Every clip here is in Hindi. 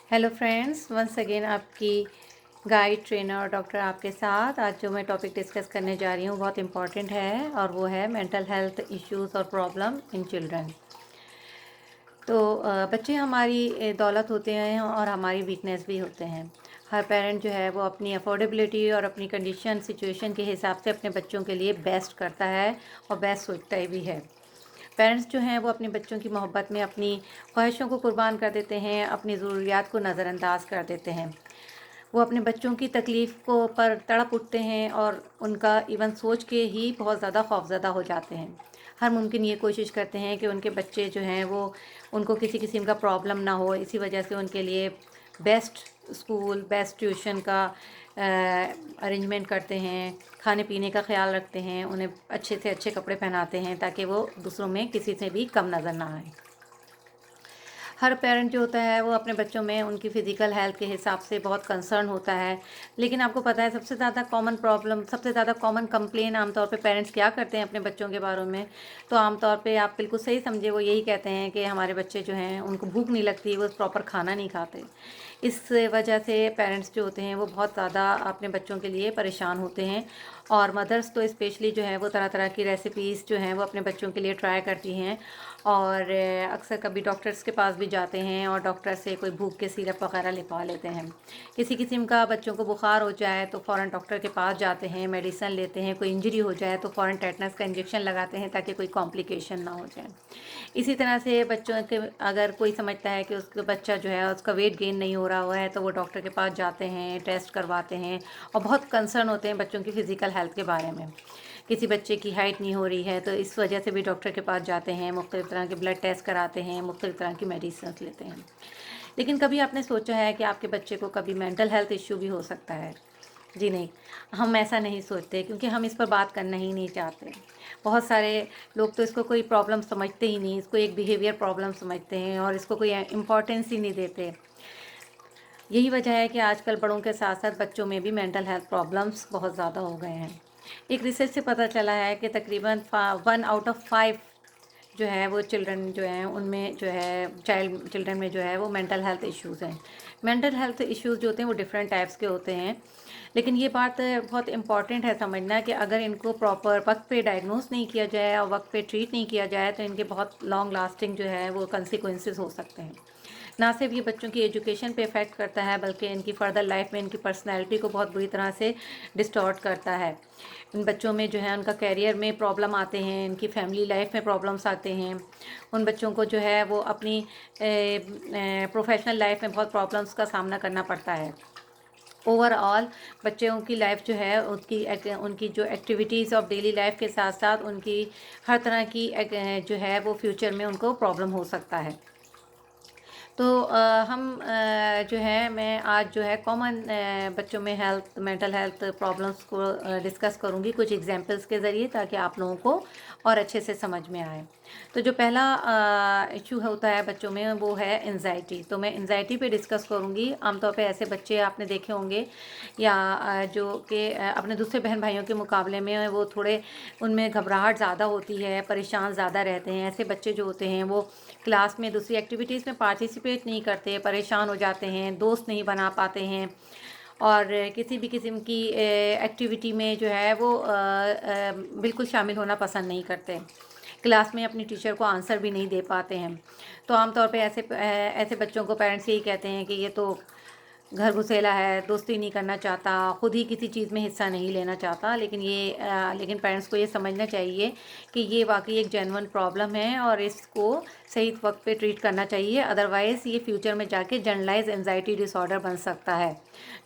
हेलो फ्रेंड्स, वंस अगेन आपकी गाइड ट्रेनर और डॉक्टर आपके साथ। आज जो मैं टॉपिक डिस्कस करने जा रही हूँ बहुत इम्पॉर्टेंट है और वो है मेंटल हेल्थ इश्यूज़ और प्रॉब्लम इन चिल्ड्रन। तो बच्चे हमारी दौलत होते हैं और हमारी वीकनेस भी होते हैं। हर पेरेंट जो है वो अपनी अफोर्डेबिलिटी और अपनी कंडीशन सिचुएशन के हिसाब से अपने बच्चों के लिए बेस्ट करता है और बेस्ट सोचता भी है। पेरेंट्स जो हैं वो अपने बच्चों की मोहब्बत में अपनी ख्वाहिशों को कुर्बान कर देते हैं, अपनी ज़रूरियात को नज़रअंदाज कर देते हैं। वो अपने बच्चों की तकलीफ़ को पर तड़प उठते हैं और उनका इवन सोच के ही बहुत ज़्यादा खौफज़दा हो जाते हैं। हर मुमकिन ये कोशिश करते हैं कि उनके बच्चे जो हैं वो उनको किसी किस्म का प्रॉब्लम ना हो। इसी वजह से उनके लिए बेस्ट स्कूल, बेस्ट ट्यूशन का अरेंजमेंट करते हैं, खाने पीने का ख्याल रखते हैं, उन्हें अच्छे से अच्छे कपड़े पहनाते हैं ताकि वो दूसरों में किसी से भी कम नज़र ना आए। हर पेरेंट जो होता है वो अपने बच्चों में उनकी फ़िज़िकल हेल्थ के हिसाब से बहुत कंसर्न होता है। लेकिन आपको पता है सबसे ज़्यादा कॉमन प्रॉब्लम, सबसे ज़्यादा कॉमन कंप्लेन आमतौर पे पेरेंट्स क्या करते हैं अपने बच्चों के बारे में? तो आमतौर पे आप बिल्कुल सही समझे, वो यही कहते हैं कि हमारे बच्चे जो हैं उनको भूख नहीं लगती, वो प्रॉपर खाना नहीं खाते। इस वजह से पेरेंट्स जो होते हैं वो बहुत ज़्यादा अपने बच्चों के लिए परेशान होते हैं। और मदर्स तो स्पेशली जो है वो तरह तरह की रेसिपीज़ जो हैं वो अपने बच्चों के लिए ट्राई करती हैं और अक्सर कभी डॉक्टर्स के पास भी जाते हैं और डॉक्टर से कोई भूख के सिरप वगैरह लिखवा लेते हैं। किसी किस्म का बच्चों को बुखार हो जाए तो फ़ौरन डॉक्टर के पास जाते हैं, मेडिसिन लेते हैं। कोई इंजरी हो जाए तो फ़ौरन टेटनस का इंजेक्शन लगाते हैं ताकि कोई कॉम्प्लिकेशन ना हो जाए। इसी तरह से बच्चों के अगर कोई समझता है कि उसका बच्चा जो है उसका वेट गेन नहीं हो रहा हुआ है तो वो डॉक्टर के पास जाते हैं, टेस्ट करवाते हैं और बहुत कंसर्न होते हैं बच्चों की फ़िज़िकल हेल्थ के बारे में। किसी बच्चे की हाइट नहीं हो रही है तो इस वजह से भी डॉक्टर के पास जाते हैं, मुख्तलिफ़ तरह के ब्लड टेस्ट कराते हैं, मुख्तलिफ़ तरह की मेडिसिन लेते हैं। लेकिन कभी आपने सोचा है कि आपके बच्चे को कभी मेंटल हेल्थ इश्यू भी हो सकता है? जी नहीं, हम ऐसा नहीं सोचते क्योंकि हम इस पर बात करना ही नहीं चाहते। बहुत सारे लोग तो इसको कोई प्रॉब्लम समझते ही नहीं, इसको एक बिहेवियर प्रॉब्लम समझते हैं और इसको कोई इम्पोर्टेंस ही नहीं देते। यही वजह है कि आजकल बड़ों के साथ साथ बच्चों में भी मेंटल हेल्थ प्रॉब्लम्स बहुत ज़्यादा हो गए हैं। एक रिसर्च से पता चला है कि तकरीबन 1 आउट ऑफ 5 जो है वो चिल्ड्रन जो हैं उनमें जो है चिल्ड्रन में जो है वो मेंटल हेल्थ इश्यूज़ हैं। मेंटल हेल्थ इश्यूज़ जो होते हैं वो डिफरेंट टाइप्स के होते हैं। लेकिन ये बात बहुत इम्पॉर्टेंट है समझना कि अगर इनको प्रॉपर वक्त पे डायग्नोस नहीं किया जाए और वक्त पे ट्रीट नहीं किया जाए तो इनके बहुत लॉन्ग लास्टिंग जो है वो कंसिक्वेंसेस हो सकते हैं। ना सिर्फ ये बच्चों की एजुकेशन पे इफ़ेक्ट करता है बल्कि इनकी फ़र्दर लाइफ में इनकी पर्सनैलिटी को बहुत बुरी तरह से डिस्टॉर्ट करता है। इन बच्चों में जो है उनका करियर में प्रॉब्लम आते हैं, इनकी फैमिली लाइफ में प्रॉब्लम्स आते हैं। उन बच्चों को जो है वो अपनी प्रोफेशनल लाइफ में बहुत प्रॉब्लम्स का सामना करना पड़ता है। ओवरऑल बच्चों की लाइफ जो है उनकी जो एक्टिविटीज़ ऑफ डेली लाइफ के साथ साथ उनकी हर तरह की जो है वो फ्यूचर में उनको प्रॉब्लम हो सकता है। तो जो है मैं आज जो है कॉमन बच्चों में मेंटल हेल्थ प्रॉब्लम्स को डिस्कस करूँगी कुछ एग्जांपल्स के ज़रिए ताकि आप लोगों को और अच्छे से समझ में आए। तो जो पहला इशू होता है बच्चों में वो है एंजाइटी। तो मैं एंजाइटी पे डिस्कस करूँगी। आमतौर पे ऐसे बच्चे आपने देखे होंगे या जो कि अपने दूसरे बहन भाइयों के मुकाबले में वो थोड़े उनमें घबराहट ज़्यादा होती है, परेशान ज़्यादा रहते हैं। ऐसे बच्चे जो होते हैं वो क्लास में दूसरी एक्टिविटीज़ में पार्टिसिपेट नहीं करते, परेशान हो जाते हैं, दोस्त नहीं बना पाते हैं और किसी भी किस्म की एक्टिविटी में जो है वो बिल्कुल शामिल होना पसंद नहीं करते। क्लास में अपनी टीचर को आंसर भी नहीं दे पाते हैं। तो आमतौर पे ऐसे बच्चों को पेरेंट्स यही कहते हैं कि ये तो घर घुसेला है, दोस्ती नहीं करना चाहता, खुद ही किसी चीज़ में हिस्सा नहीं लेना चाहता। लेकिन पेरेंट्स को ये समझना चाहिए कि ये वाकई एक जेन्युइन प्रॉब्लम है और इसको सही वक्त पे ट्रीट करना चाहिए। अदरवाइज़ ये फ्यूचर में जाके जनरलाइज एंजाइटी डिसऑर्डर बन सकता है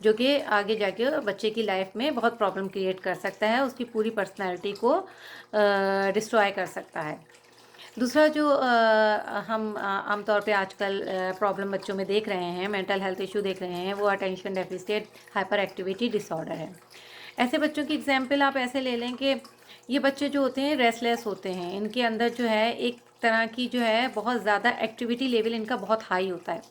जो कि आगे जाके बच्चे की लाइफ में बहुत प्रॉब्लम क्रिएट कर सकता है, उसकी पूरी पर्सनैलिटी को डिस्ट्रॉय कर सकता है। दूसरा जो हम आमतौर पे आजकल प्रॉब्लम बच्चों में देख रहे हैं, मेंटल हेल्थ इशू देख रहे हैं, वो attention deficit hyper activity disorder है। ऐसे बच्चों की एग्जांपल आप ऐसे ले लें कि ये बच्चे जो होते हैं रेस्टलेस होते हैं। इनके अंदर जो है एक तरह की जो है बहुत ज़्यादा एक्टिविटी लेवल इनका बहुत हाई होता है।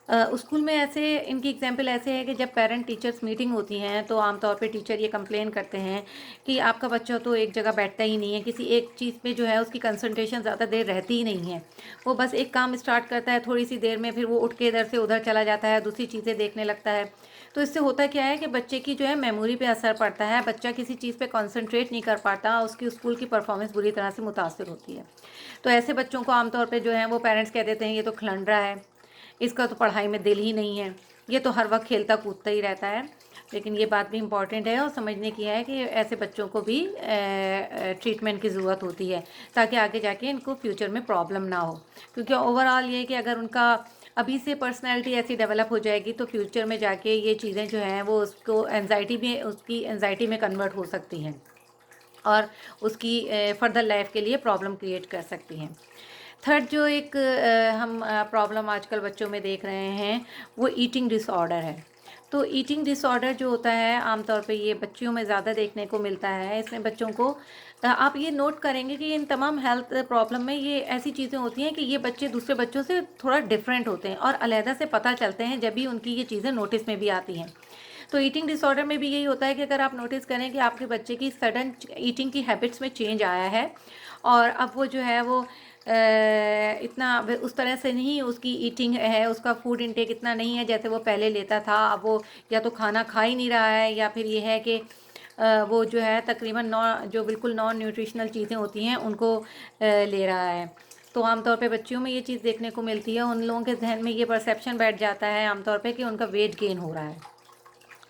स्कूल में ऐसे इनकी एग्जांपल ऐसे है कि जब पेरेंट टीचर्स मीटिंग होती हैं तो आमतौर पे टीचर ये कंप्लेन करते हैं कि आपका बच्चा तो एक जगह बैठता ही नहीं है, किसी एक चीज़ पे जो है उसकी कंसंट्रेशन ज़्यादा देर रहती ही नहीं है। वो बस एक काम स्टार्ट करता है, थोड़ी सी देर में फिर वो उठ के इधर से उधर चला जाता है, दूसरी चीज़ें देखने लगता है। तो इससे होता क्या है कि बच्चे की जो है मेमोरी पे असर पड़ता है, बच्चा किसी चीज़ पे कॉन्सेंट्रेट नहीं कर पाता, उसकी स्कूल की परफॉर्मेंस बुरी तरह से मुतासर होती है। तो ऐसे बच्चों को आमतौर पे जो है वो पेरेंट्स कह देते हैं ये तो खिलंड्रा है, इसका तो पढ़ाई में दिल ही नहीं है, ये तो हर वक्त खेलता कूदता ही रहता है। लेकिन ये बात भी इम्पॉर्टेंट है और समझने की है कि ऐसे बच्चों को भी ट्रीटमेंट की ज़रूरत होती है, ताकि आगे जाके इनको फ्यूचर में प्रॉब्लम ना हो। क्योंकि ओवरऑल ये कि अगर उनका अभी से पर्सनैलिटी ऐसी डेवलप हो जाएगी तो फ्यूचर में जाके ये चीज़ें जो हैं वो उसको उसकी एनजाइटी में कन्वर्ट हो सकती हैं और उसकी फर्दर लाइफ के लिए प्रॉब्लम क्रिएट कर सकती हैं। थर्ड जो एक हम प्रॉब्लम आजकल बच्चों में देख रहे हैं वो ईटिंग डिसऑर्डर है। तो ईटिंग डिसऑर्डर जो होता है आमतौर पे ये बच्चियों में ज़्यादा देखने को मिलता है। इसमें बच्चों को आप ये नोट करेंगे कि इन तमाम हेल्थ प्रॉब्लम में ये ऐसी चीज़ें होती हैं कि ये बच्चे दूसरे बच्चों से थोड़ा डिफरेंट होते हैं और अलहदा से पता चलते हैं जब भी उनकी ये चीज़ें नोटिस में भी आती हैं। तो ईटिंग डिसऑर्डर में भी यही होता है कि अगर आप नोटिस करें कि आपके बच्चे की सडन ईटिंग की हैबिट्स में चेंज आया है और अब वो जो है वो इतना उस तरह से नहीं उसकी ईटिंग है, उसका फूड इनटेक इतना नहीं है जैसे वो पहले लेता था। अब वो या तो खाना खा ही नहीं रहा है या फिर ये है कि वो जो है तकरीबन जो बिल्कुल नॉन न्यूट्रिशनल चीज़ें होती हैं उनको ले रहा है। तो आमतौर पे बच्चियों में ये चीज़ देखने को मिलती है, उन लोगों के जहन में ये परसेप्शन बैठ जाता है आमतौर पे कि उनका वेट गेन हो रहा है।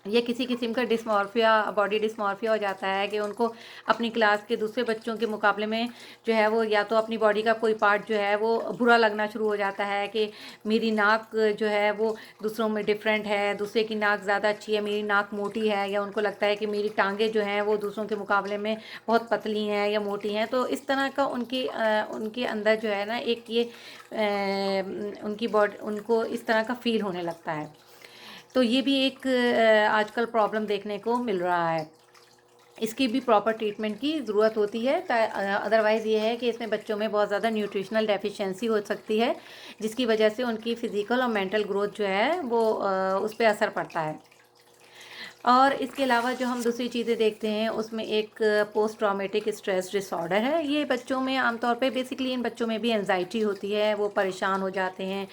ये किसी किस्म का डिस्मॉर्फिया, बॉडी डिस्मॉर्फिया हो जाता है कि उनको अपनी क्लास के दूसरे बच्चों के मुकाबले में जो है वो या तो अपनी बॉडी का कोई पार्ट जो है वो बुरा लगना शुरू हो जाता है कि मेरी नाक जो है वो दूसरों में डिफरेंट है, दूसरे की नाक ज़्यादा अच्छी है, मेरी नाक मोटी है, या उनको लगता है कि मेरी टांगें जो हैं वो दूसरों के मुकाबले में बहुत पतली हैं या मोटी हैं। तो इस तरह का उनके अंदर जो है ना एक ये उनकी बॉडी उनको इस तरह का फील होने लगता है। तो ये भी एक आजकल प्रॉब्लम देखने को मिल रहा है। इसकी भी प्रॉपर ट्रीटमेंट की ज़रूरत होती है। अदरवाइज़ ये है कि इसमें बच्चों में बहुत ज़्यादा न्यूट्रिशनल डेफिशिएंसी हो सकती है, जिसकी वजह से उनकी फ़िज़िकल और मेंटल ग्रोथ जो है वो उस पे असर पड़ता है। और इसके अलावा जो हम दूसरी चीज़ें देखते हैं उसमें एक पोस्ट ट्रॉमेटिक स्ट्रेस डिसऑर्डर है। ये बच्चों में आमतौर पे बेसिकली इन बच्चों में भी एंजाइटी होती है, वो परेशान हो जाते हैं,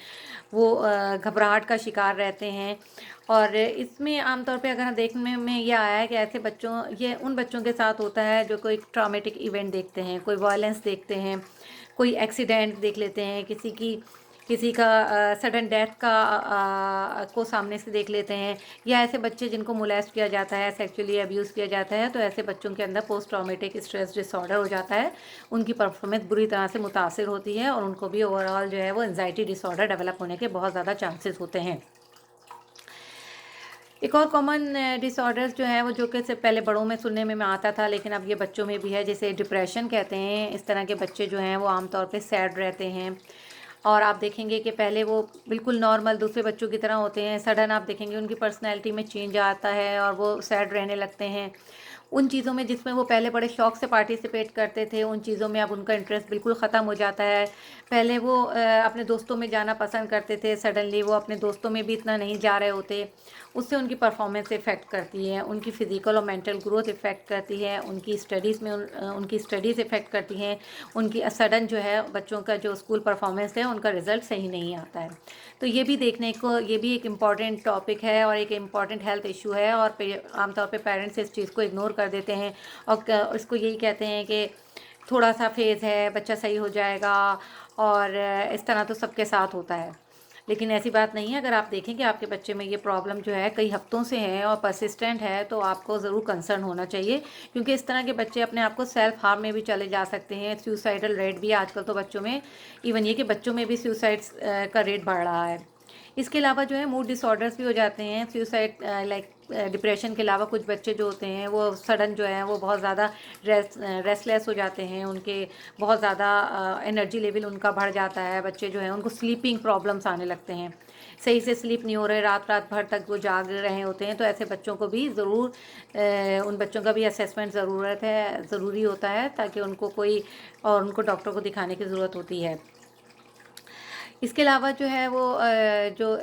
वो घबराहट का शिकार रहते हैं। और इसमें आमतौर पे अगर देखने में ये आया है कि ऐसे बच्चों ये उन बच्चों के साथ होता है जो कोई ट्रॉमेटिक इवेंट देखते हैं, कोई वायलेंस देखते हैं, कोई एक्सीडेंट देख लेते हैं, किसी का सडन डेथ को सामने से देख लेते हैं, या ऐसे बच्चे जिनको मोलेस्ट किया जाता है, सेक्सुअली अब्यूज़ किया जाता है। तो ऐसे बच्चों के अंदर पोस्ट ट्रॉमेटिक स्ट्रेस डिसऑर्डर हो जाता है, उनकी परफॉर्मेंस बुरी तरह से मुतासर होती है और उनको भी ओवरऑल जो है वो एंजाइटी डिसऑर्डर डेवलप होने के बहुत ज़्यादा चांसेस होते हैं। एक और कॉमन डिसऑर्डर्स जो है वो जो कि सिर्फ पहले बड़ों में सुनने में आता था लेकिन अब ये बच्चों में भी है, जैसे डिप्रेशन कहते हैं। इस तरह के बच्चे जो हैं वो आमतौर पे सैड रहते हैं और आप देखेंगे कि पहले वो बिल्कुल नॉर्मल दूसरे बच्चों की तरह होते हैं, सडन आप देखेंगे उनकी पर्सनैलिटी में चेंज आता है और वो सैड रहने लगते हैं। उन चीज़ों में जिसमें वो पहले बड़े शौक से पार्टिसिपेट करते थे, उन चीज़ों में अब उनका इंटरेस्ट बिल्कुल ख़त्म हो जाता है। पहले वो अपने दोस्तों में जाना पसंद करते थे, सडनली वो अपने दोस्तों में भी इतना नहीं जा रहे होते। उससे उनकी परफॉर्मेंस इफ़ेक्ट करती है, उनकी फ़िज़िकल और मेंटल ग्रोथ इफ़ेक्ट करती है, उनकी स्टडीज़ में उनकी स्टडीज़ इफ़ेक्ट करती हैं, उनकी सडन जो है बच्चों का जो स्कूल परफॉर्मेंस है उनका रिज़ल्ट सही नहीं आता है। तो ये भी देखने को ये भी एक इम्पॉर्टेंट टॉपिक है और एक इम्पॉर्टेंट हेल्थ इशू है और आमतौर पे पेरेंट्स इस चीज़ को इग्नोर कर देते हैं और इसको यही कहते हैं कि थोड़ा सा फेज़ है, बच्चा सही हो जाएगा और इस तरह तो सबके साथ होता है। लेकिन ऐसी बात नहीं है। अगर आप देखें कि आपके बच्चे में ये प्रॉब्लम जो है कई हफ्तों से है और परसिस्टेंट है तो आपको ज़रूर कंसर्न होना चाहिए, क्योंकि इस तरह के बच्चे अपने आप को सेल्फ हार्म में भी चले जा सकते हैं। सुसाइडल रेट भी आजकल तो बच्चों में, इवन ये कि बच्चों में भी सुसाइड्स का रेट बढ़ रहा है। इसके अलावा जो है मूड डिसऑर्डर्स भी हो जाते हैं। सुसाइड लाइक डिप्रेशन के अलावा कुछ बच्चे जो होते हैं वो सडन जो है वो बहुत ज़्यादा रेस्टलेस हो जाते हैं, उनके बहुत ज़्यादा एनर्जी लेवल उनका बढ़ जाता है। बच्चे जो हैं उनको स्लीपिंग प्रॉब्लम्स आने लगते हैं, सही से स्लीप नहीं हो रहे, रात रात भर तक वो जाग रहे होते हैं। तो ऐसे बच्चों को भी ज़रूर उन बच्चों का भी असेसमेंट ज़रूरी होता है ताकि उनको कोई और उनको डॉक्टर को दिखाने की ज़रूरत होती है। इसके अलावा जो है वो जो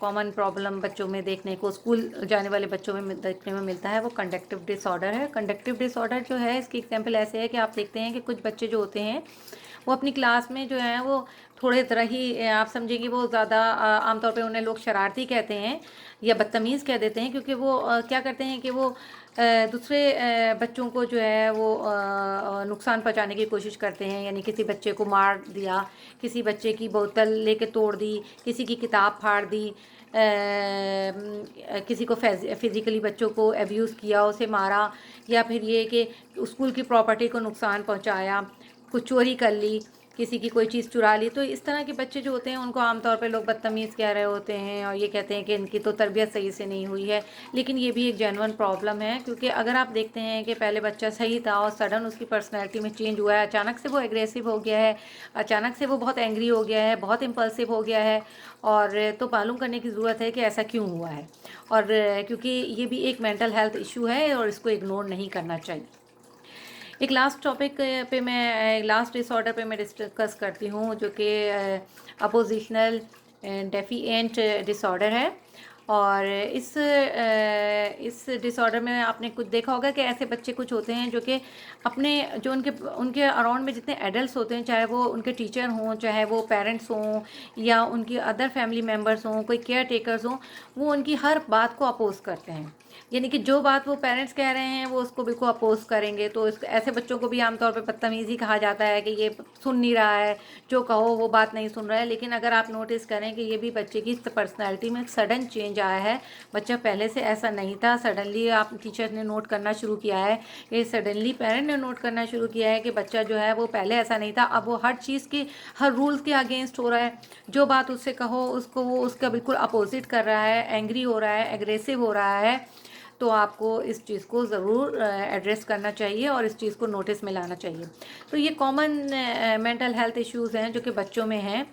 कॉमन प्रॉब्लम बच्चों में देखने को, स्कूल जाने वाले बच्चों में देखने में मिलता है, वो कंडक्टिव डिसऑर्डर है। कंडक्टिव डिसऑर्डर जो है, इसकी एग्जांपल ऐसे है कि आप देखते हैं कि कुछ बच्चे जो होते हैं वो अपनी क्लास में जो है वो थोड़े तरह ही आप समझेंगे, वो ज़्यादा आमतौर पे उन्हें लोग शरारती कहते हैं या बदतमीज़ कह देते हैं, क्योंकि वो क्या करते हैं कि वो दूसरे बच्चों को जो है वो नुकसान पहुंचाने की कोशिश करते हैं। यानी किसी बच्चे को मार दिया, किसी बच्चे की बोतल लेके तोड़ दी, किसी की किताब फाड़ दी, किसी को फिज़िकली बच्चों को अब्यूज़ किया, उसे मारा, या फिर ये कि स्कूल की प्रॉपर्टी को नुकसान पहुंचाया, कुछ चोरी कर ली, किसी की कोई चीज़ चुरा ली। तो इस तरह के बच्चे जो होते हैं उनको आमतौर पे लोग बदतमीज़ कह रहे होते हैं और ये कहते हैं कि इनकी तो तरबियत सही से नहीं हुई है। लेकिन ये भी एक जेन्युइन प्रॉब्लम है, क्योंकि अगर आप देखते हैं कि पहले बच्चा सही था और सडन उसकी पर्सनैलिटी में चेंज हुआ है, अचानक से वो एग्रेसिव हो गया है, अचानक से वो बहुत एंग्री हो गया है, बहुत इम्पल्सिव हो गया है, और तो मालूम करने की ज़रूरत है कि ऐसा क्यों हुआ है। और क्योंकि ये भी एक मेंटल हेल्थ इशू है और इसको इग्नोर नहीं करना चाहिए। एक लास्ट टॉपिक पे मैं, लास्ट डिसऑर्डर पे मैं डिस्कस करती हूँ, जो कि अपोजिशनल डेफिएंट डिसऑर्डर है। और इस डिसऑर्डर में आपने कुछ देखा होगा कि ऐसे बच्चे कुछ होते हैं जो कि अपने जो उनके अराउंड में जितने एडल्ट्स होते हैं, चाहे वो उनके टीचर हों, चाहे वो पेरेंट्स हों, या उनकी अदर फैमिली मेम्बर्स हों, कोई केयर टेकर्स हों, वो उनकी हर बात को अपोज करते हैं। यानी कि जो बात वो पेरेंट्स कह रहे हैं वो उसको बिल्कुल अपोज करेंगे। तो ऐसे बच्चों को भी आमतौर पे बदतमीज़ ही कहा जाता है कि ये सुन नहीं रहा है, जो कहो वो बात नहीं सुन रहा है। लेकिन अगर आप नोटिस करें कि ये भी बच्चे की पर्सनैलिटी में सडन चेंज आया है, बच्चा पहले से ऐसा नहीं था, सडनली आप टीचर ने नोट करना शुरू किया है, ये सडनली पेरेंट ने नोट करना शुरू किया है कि बच्चा जो है वो पहले ऐसा नहीं था, अब वो हर चीज़ के, हर रूल्स के अगेंस्ट हो रहा है। जो बात उससे कहो उसको वो उसका बिल्कुल अपोजिट कर रहा है, एंग्री हो रहा है, एग्रेसिव हो रहा है। तो आपको इस चीज़ को ज़रूर एड्रेस करना चाहिए और इस चीज़ को नोटिस में लाना चाहिए। तो ये कॉमन मेंटल हेल्थ इश्यूज़ हैं जो कि बच्चों में हैं,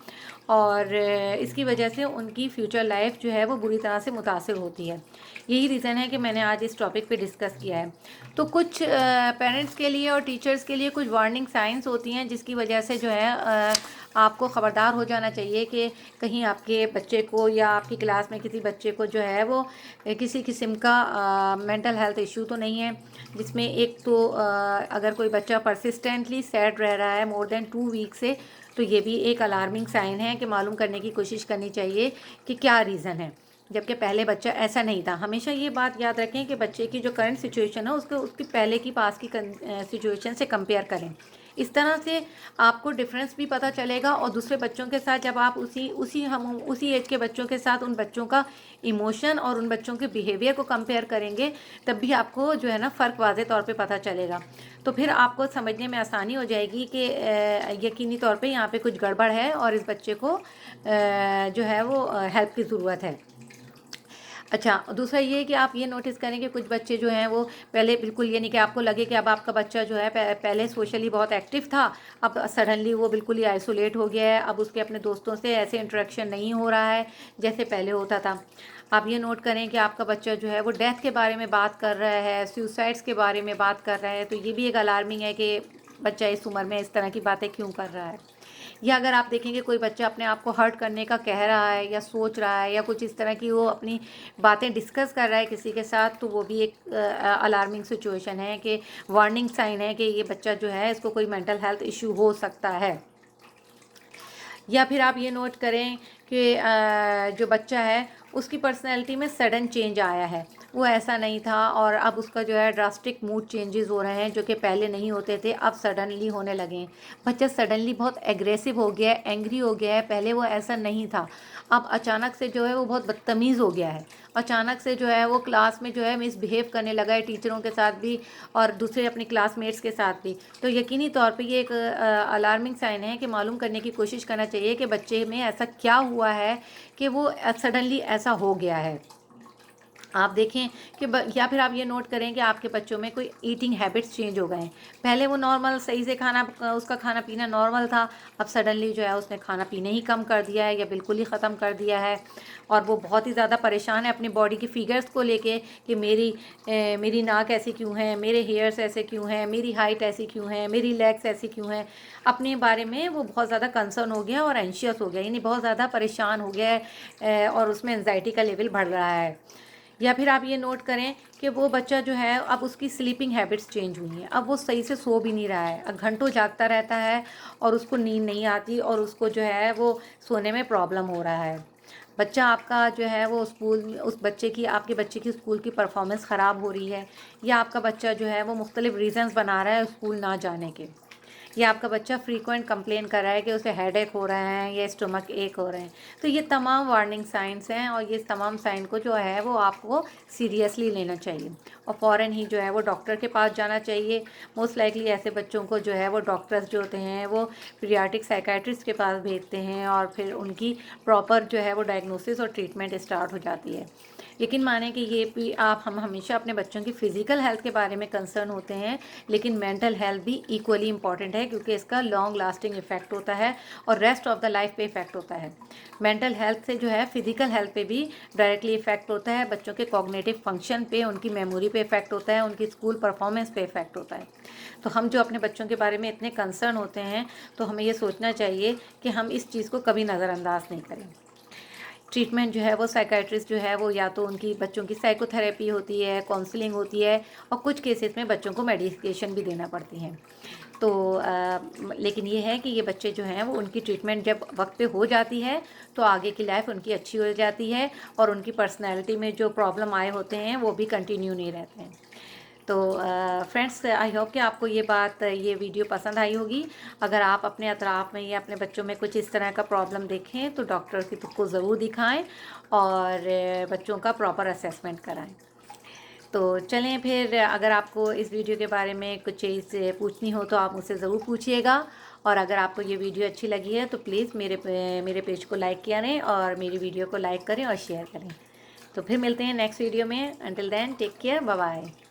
और इसकी वजह से उनकी फ्यूचर लाइफ जो है वो बुरी तरह से मुतासिर होती है। यही रीज़न है कि मैंने आज इस टॉपिक पे डिस्कस किया है। तो कुछ पेरेंट्स के लिए और टीचर्स के लिए कुछ वार्निंग साइंस होती हैं, जिसकी वजह से जो है आपको ख़बरदार हो जाना चाहिए कि कहीं आपके बच्चे को या आपकी क्लास में किसी बच्चे को जो है वो किसी किस्म का मेंटल हेल्थ इशू तो नहीं है। जिसमें एक तो अगर कोई बच्चा परसिस्टेंटली सैड रह रहा है मोर देन 2 वीक से, तो ये भी एक अलार्मिंग साइन है कि मालूम करने की कोशिश करनी चाहिए कि क्या रीज़न है, जबकि पहले बच्चा ऐसा नहीं था। हमेशा ये बात याद रखें कि बच्चे की जो करंट सिचुएशन है उसको उसकी पहले की पास की सिचुएशन से कंपेयर करें। इस तरह से आपको डिफरेंस भी पता चलेगा, और दूसरे बच्चों के साथ जब आप उसी एज के बच्चों के साथ उन बच्चों का इमोशन और उन बच्चों के बिहेवियर को कंपेयर करेंगे, तब भी आपको जो है ना फ़र्क वाज़े तौर पे पता चलेगा। तो फिर आपको समझने में आसानी हो जाएगी कि यकीनी तौर पे यहाँ पे कुछ गड़बड़ है और इस बच्चे को जो है वो हेल्प की ज़रूरत है। अच्छा, दूसरा ये कि आप ये नोटिस करें कि कुछ बच्चे जो हैं वो पहले बिल्कुल, यानी कि आपको लगे कि अब आपका बच्चा जो है पहले सोशली बहुत एक्टिव था, अब सडनली वो बिल्कुल ही आइसोलेट हो गया है, अब उसके अपने दोस्तों से ऐसे इंटरेक्शन नहीं हो रहा है जैसे पहले होता था। आप ये नोट करें कि आपका बच्चा जो है वो डेथ के बारे में बात कर रहा है, सुसाइड्स के बारे में बात कर रहा है, तो ये भी एक अलार्मिंग है कि बच्चा इस उम्र में इस तरह की बातें क्यों कर रहा है। या अगर आप देखेंगे कोई बच्चा अपने आप को हर्ट करने का कह रहा है या सोच रहा है या कुछ इस तरह की वो अपनी बातें डिस्कस कर रहा है किसी के साथ, तो वो भी एक अलार्मिंग सिचुएशन है, कि वार्निंग साइन है कि ये बच्चा जो है इसको कोई मेंटल हेल्थ इशू हो सकता है। या फिर आप ये नोट करें कि जो बच्चा है उसकी पर्सनैलिटी में सडन चेंज आया है, वो ऐसा नहीं था और अब उसका जो है ड्रास्टिक मूड चेंजेस हो रहे हैं जो कि पहले नहीं होते थे, अब सडनली होने लगे हैं। बच्चा सडनली बहुत एग्रेसिव हो गया है, एंग्री हो गया है, पहले वो ऐसा नहीं था। अब अचानक से जो है वो बहुत बदतमीज़ हो गया है, अचानक से जो है वो क्लास में जो है मिसबिहेव करने लगा है टीचरों के साथ भी और दूसरे अपने क्लासमेट्स के साथ भी। तो यकीनी तौर पे ये एक अलार्मिंग साइन है कि मालूम करने की कोशिश करना चाहिए कि बच्चे में ऐसा क्या हुआ है कि वो सडनली ऐसा हो गया है। आप देखें कि या फिर आप ये नोट करें कि आपके बच्चों में कोई ईटिंग हैबिट्स चेंज हो गए हैं। पहले वो नॉर्मल सही से खाना उसका खाना पीना नॉर्मल था, अब सडनली जो है उसने खाना पीना ही कम कर दिया है या बिल्कुल ही ख़त्म कर दिया है, और वो बहुत ही ज़्यादा परेशान है अपनी बॉडी की फिगर्स को लेके कि मेरी नाक ऐसी क्यों है, मेरे हेयर्स ऐसे क्यों हैं, मेरी हाइट ऐसी क्यों है, मेरी लेग्स ऐसी क्यों हैं। अपने बारे में वो बहुत ज़्यादा कंसर्न हो गया और एंशियस हो गया, यानी बहुत ज़्यादा परेशान हो गया है, और उसमें एंजाइटी का लेवल बढ़ रहा है। या फिर आप ये नोट करें कि वो बच्चा जो है अब उसकी स्लीपिंग हैबिट्स चेंज हुई हैं, अब वो सही से सो भी नहीं रहा है, अब घंटों जागता रहता है और उसको नींद नहीं आती, और उसको जो है वो सोने में प्रॉब्लम हो रहा है। बच्चा आपका जो है वो स्कूल, उस बच्चे की, आपके बच्चे की स्कूल की परफॉर्मेंस ख़राब हो रही है, या आपका बच्चा जो है वो मुख्तलिफ रीज़न्स बना रहा है स्कूल ना जाने के, या आपका बच्चा फ्रीक्वेंट कंप्लेन कर रहा है कि उसे हेडेक हो रहे हैं या स्टमक एक हो रहे हैं। तो ये तमाम वार्निंग साइंस हैं, और ये तमाम साइन को जो है वो आपको सीरियसली लेना चाहिए और फ़ौरन ही जो है वो डॉक्टर के पास जाना चाहिए। मोस्ट लाइकली ऐसे बच्चों को जो है वो डॉक्टर्स जो होते हैं वो पीडियाट्रिक साइकेट्रिस्ट के पास भेजते हैं, और फिर उनकी प्रॉपर जो है वो डायग्नोसिस और ट्रीटमेंट स्टार्ट हो जाती है। यकीन माने कि ये भी हम हमेशा अपने बच्चों की फ़िज़िकल हेल्थ के बारे में कंसर्न होते हैं, लेकिन मेंटल हेल्थ भी इक्वली इंपॉर्टेंट है, क्योंकि इसका लॉन्ग लास्टिंग इफ़ेक्ट होता है और रेस्ट ऑफ द लाइफ पे इफ़ेक्ट होता है। मेंटल हेल्थ से जो है फ़िज़िकल हेल्थ पे भी डायरेक्टली इफ़ेक्ट होता है, बच्चों के कॉग्निटिव फंक्शन पे, उनकी मेमोरी पे इफ़ेक्ट होता है, उनकी स्कूल परफॉर्मेंस पे इफ़ेक्ट होता है। तो हम जो अपने बच्चों के बारे में इतने कंसर्न होते हैं, तो हमें ये सोचना चाहिए कि हम इस चीज़ को कभी नज़रअंदाज नहीं करें। ट्रीटमेंट जो है वो साइकेट्रिस्ट जो है वो या तो उनकी बच्चों की साइकोथेरेपी होती है, काउंसलिंग होती है, और कुछ केसेस में बच्चों को मेडिकेशन भी देना पड़ती है। तो लेकिन ये है कि ये बच्चे जो हैं वो उनकी ट्रीटमेंट जब वक्त पे हो जाती है तो आगे की लाइफ उनकी अच्छी हो जाती है, और उनकी पर्सनैलिटी में जो प्रॉब्लम आए होते हैं वो भी कंटिन्यू नहीं रहते हैं। तो फ्रेंड्स, आई होप कि आपको ये वीडियो पसंद आई होगी। अगर आप अपने अतराफ़ में या अपने बच्चों में कुछ इस तरह का प्रॉब्लम देखें तो डॉक्टर की को ज़रूर दिखाएं, और बच्चों का प्रॉपर असेसमेंट कराएं। तो चलें फिर, अगर आपको इस वीडियो के बारे में कुछ चीज़ पूछनी हो तो आप मुझसे ज़रूर पूछिएगा, और अगर आपको ये वीडियो अच्छी लगी है तो प्लीज़ मेरे पेज को लाइक करें और मेरी वीडियो को लाइक करें और शेयर करें। तो फिर मिलते हैं नेक्स्ट वीडियो में। Until then take care, bye bye.